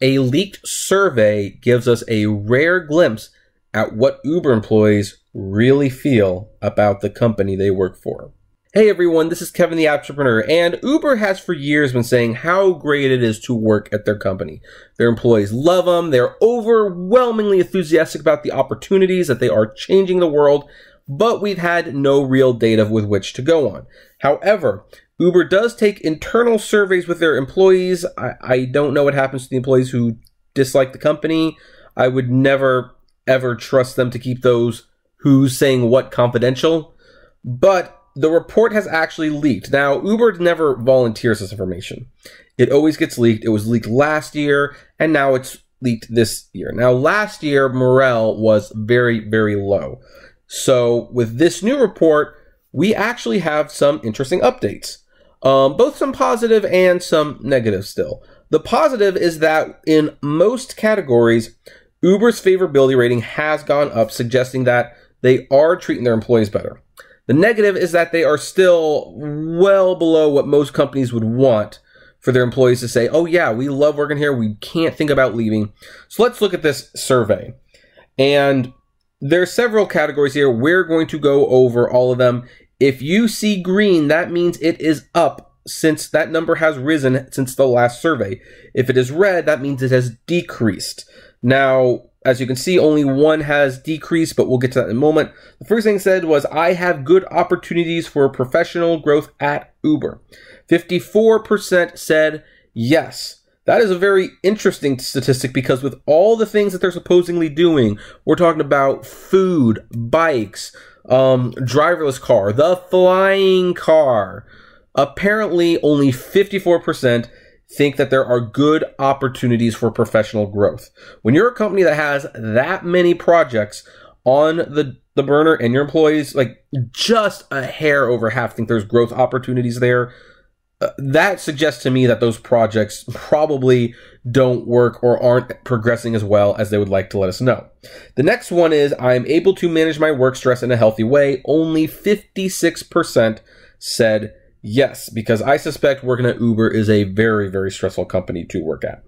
A leaked survey gives us a rare glimpse at what Uber employees really feel about the company they work for. Hey everyone, this is Kevin the Apptrepreneur, and Uber has for years been saying how great it is to work at their company. Their employees love them, they're overwhelmingly enthusiastic about the opportunities that they are changing the world, but we've had no real data with which to go on. However, Uber does take internal surveys with their employees. I don't know what happens to the employees who dislike the company. I would never, ever trust them to keep those who's saying what confidential, but the report has actually leaked. Now, Uber never volunteers this information. It always gets leaked. It was leaked last year, and now it's leaked this year. Now, last year, morale was very, very low. So, with this new report, we actually have some interesting updates. Both some positive and some negative still. The positive is that in most categories, Uber's favorability rating has gone up, suggesting that they are treating their employees better. The negative is that they are still well below what most companies would want for their employees to say, oh yeah, we love working here, we can't think about leaving. So let's look at this survey. And there are several categories here. We're going to go over all of them. If you see green, that means it is up since that number has risen since the last survey. If it is red, that means it has decreased. Now, as you can see, only one has decreased, but we'll get to that in a moment. The first thing said was, I have good opportunities for professional growth at Uber. 54% said yes. That is a very interesting statistic because with all the things that they're supposedly doing, we're talking about food, bikes, driverless car, the flying car. Apparently, only 54% think that there are good opportunities for professional growth. When you're a company that has that many projects on the burner and your employees, like just a hair over half think there's growth opportunities there, that suggests to me that those projects probably don't work or aren't progressing as well as they would like to let us know. The next one is, I'm able to manage my work stress in a healthy way. Only 56% said yes, because I suspect working at Uber is a very, very stressful company to work at.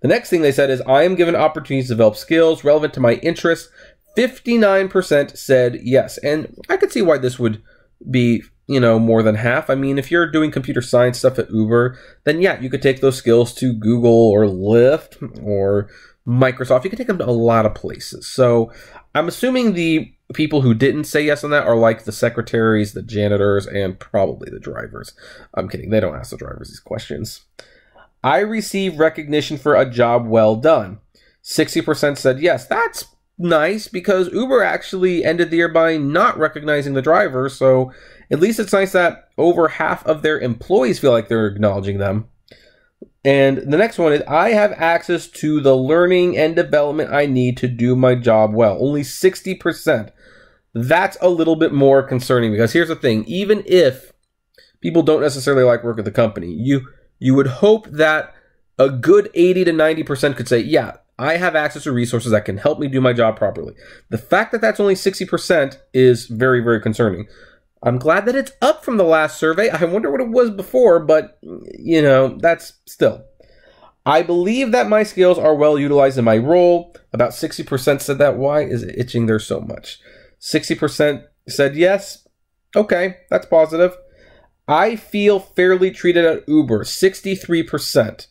The next thing they said is, I am given opportunities to develop skills relevant to my interests. 59% said yes. And I could see why this would be, more than half. I mean, if you're doing computer science stuff at Uber, then yeah, you could take those skills to Google or Lyft or Microsoft. You could take them to a lot of places. So I'm assuming the people who didn't say yes on that are like the secretaries, the janitors, and probably the drivers. I'm kidding. They don't ask the drivers these questions. I receive recognition for a job well done. 60% said yes. That's nice because Uber actually ended the year by not recognizing the drivers. So at least it's nice that over half of their employees feel like they're acknowledging them. And the next one is, I have access to the learning and development I need to do my job well. Only 60%. That's a little bit more concerning because here's the thing. Even if people don't necessarily like work at the company, you would hope that a good 80 to 90% could say, yeah, I have access to resources that can help me do my job properly. The fact that that's only 60% is very, very concerning. I'm glad that it's up from the last survey. I wonder what it was before, but, that's still. I believe that my skills are well utilized in my role. About 60% said that. Why is it itching there so much? 60% said yes. Okay, that's positive. I feel fairly treated at Uber. 63%.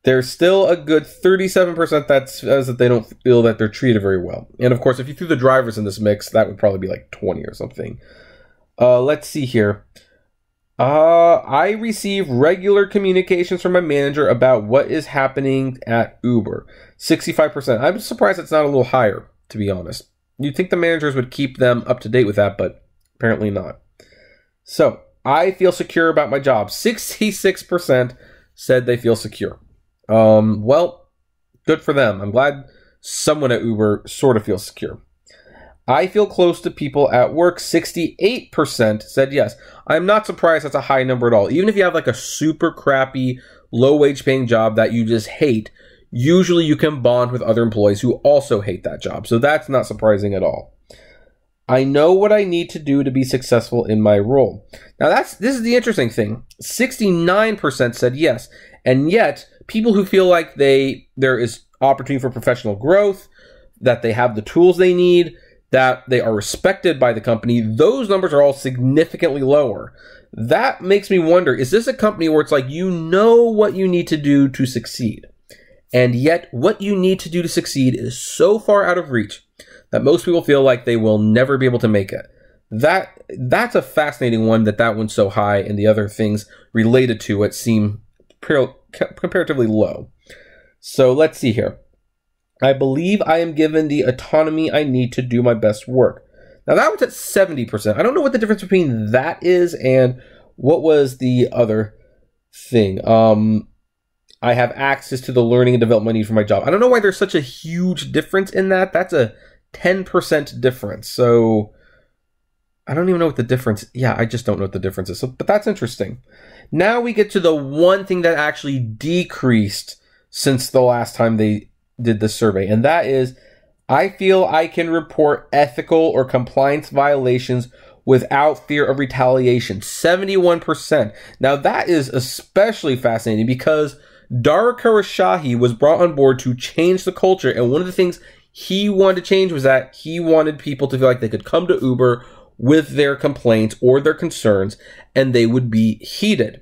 There's still a good 37% that says that they don't feel that they're treated very well. And of course, if you threw the drivers in this mix, that would probably be like 20 or something. Let's see here. I receive regular communications from my manager about what is happening at Uber. 65%. I'm surprised it's not a little higher, to be honest. You'd think the managers would keep them up to date with that, but apparently not. So, I feel secure about my job. 66% said they feel secure. Well, good for them. I'm glad someone at Uber sort of feels secure. I feel close to people at work. 68% said yes. I'm not surprised that's a high number at all. Even if you have like a super crappy, low wage paying job that you just hate, usually you can bond with other employees who also hate that job. So that's not surprising at all. I know what I need to do to be successful in my role. Now this is the interesting thing. 69% said yes. And yet, people who feel like there is opportunity for professional growth, that they have the tools they need, that they are respected by the company, those numbers are all significantly lower. That makes me wonder, is this a company where it's like you know what you need to do to succeed, and yet what you need to do to succeed is so far out of reach that most people feel like they will never be able to make it? That's a fascinating one, that one's so high and the other things related to it seem comparatively low. So let's see here. I believe I am given the autonomy I need to do my best work. Now that was at 70%. I don't know what the difference between that is and what was the other thing. I have access to the learning and development I need for my job. I don't know why there's such a huge difference in that. That's a 10% difference. So I don't even know what the difference. Yeah, I just don't know what the difference is. So, but that's interesting. Now we get to the one thing that actually decreased since the last time they did the survey, and that is, I feel I can report ethical or compliance violations without fear of retaliation. 71%. Now that is especially fascinating because Dara Khosrowshahi was brought on board to change the culture, and one of the things he wanted to change was that he wanted people to feel like they could come to Uber with their complaints or their concerns, and they would be heeded.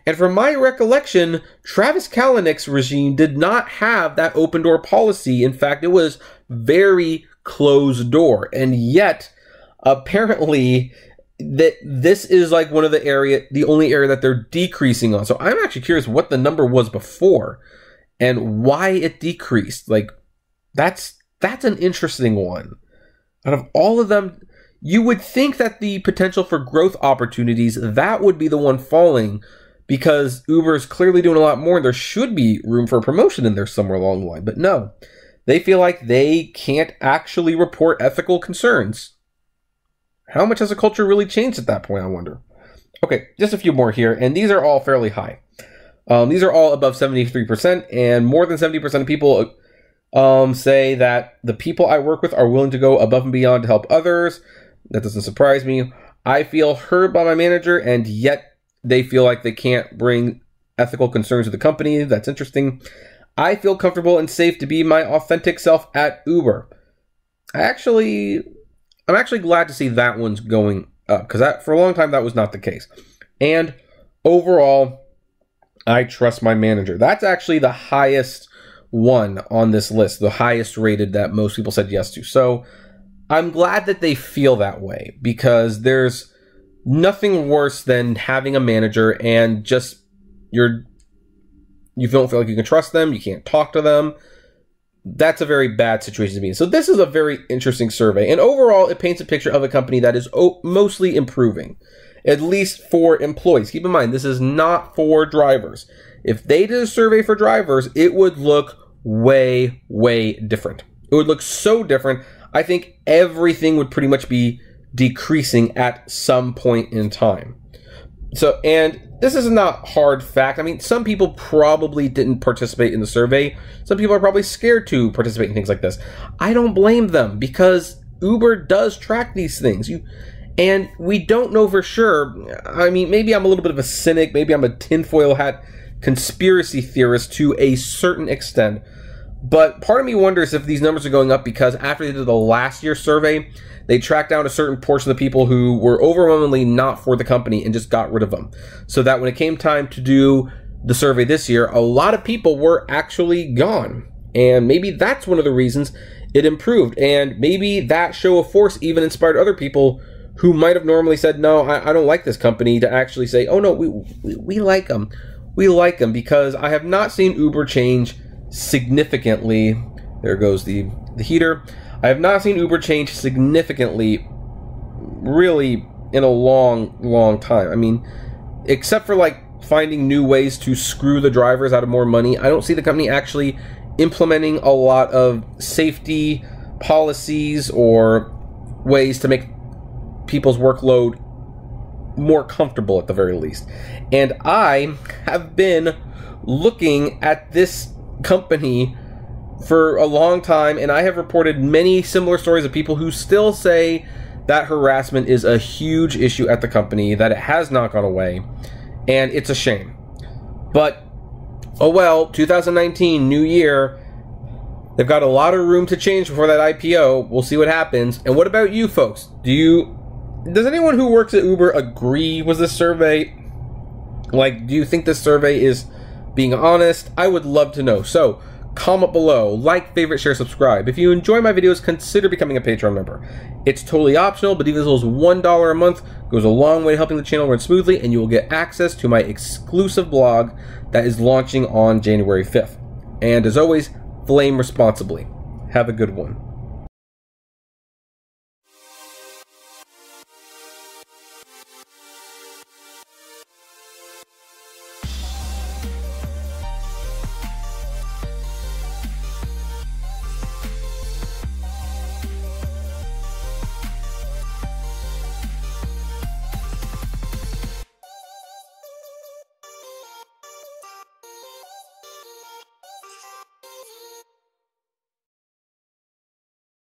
And from my recollection, Travis Kalanick's regime did not have that open door policy. In fact, it was very closed door. And yet, apparently, this is like the only area that they're decreasing on. So I'm actually curious what the number was before and why it decreased. Like, that's an interesting one. Out of all of them, you would think that the potential for growth opportunities, that would be the one falling, because Uber is clearly doing a lot more and there should be room for promotion in there somewhere along the line. But no, they feel like they can't actually report ethical concerns. How much has the culture really changed at that point, I wonder? Okay, just a few more here, and these are all fairly high. These are all above 73%, and more than 70% of people say that the people I work with are willing to go above and beyond to help others. That doesn't surprise me. I feel heard by my manager, and yet they feel like they can't bring ethical concerns to the company. That's interesting. I feel comfortable and safe to be my authentic self at Uber. I'm actually glad to see that one's going up, because for a long time that was not the case. And overall, I trust my manager. That's actually the highest one on this list, the highest rated that most people said yes to. So I'm glad that they feel that way, because there's nothing worse than having a manager and just you don't feel like you can trust them, you can't talk to them. That's a very bad situation to be in. So this is a very interesting survey, and overall it paints a picture of a company that is mostly improving, at least for employees. Keep in mind, this is not for drivers. If they did a survey for drivers, it would look way, way different. It would look so different. I think everything would pretty much be decreasing at some point in time. So, and this is not hard fact. I mean, some people probably didn't participate in the survey. Some people are probably scared to participate in things like this. I don't blame them, because Uber does track these things. And we don't know for sure. I mean, maybe I'm a little bit of a cynic. Maybe I'm a tinfoil hat conspiracy theorist to a certain extent. But part of me wonders if these numbers are going up because after they did the last year's survey, they tracked down a certain portion of the people who were overwhelmingly not for the company and just got rid of them. So that when it came time to do the survey this year, a lot of people were actually gone. And maybe that's one of the reasons it improved. And maybe that show of force even inspired other people who might have normally said, no, I don't like this company, to actually say, oh no, we like them. We like them, because I have not seen Uber change significantly. There goes the heater. I have not seen Uber change significantly really in a long time. I mean, except for like finding new ways to screw the drivers out of more money, I don't see the company actually implementing a lot of safety policies or ways to make people's workload more comfortable at the very least. And I have been looking at this company for a long time, and I have reported many similar stories of people who still say that harassment is a huge issue at the company, that it has not gone away, and it's a shame. But Oh well, 2019, new year. They've got a lot of room to change before that IPO. We'll see what happens. And what about you folks? Does anyone who works at Uber agree with this survey? Like, do you think this survey is being honest? I would love to know. So, comment below, like, favorite, share, subscribe. If you enjoy my videos, consider becoming a Patreon member. It's totally optional, but even as little as $1 a month goes a long way to helping the channel run smoothly, and you will get access to my exclusive blog that is launching on January 5th. And as always, flame responsibly. Have a good one.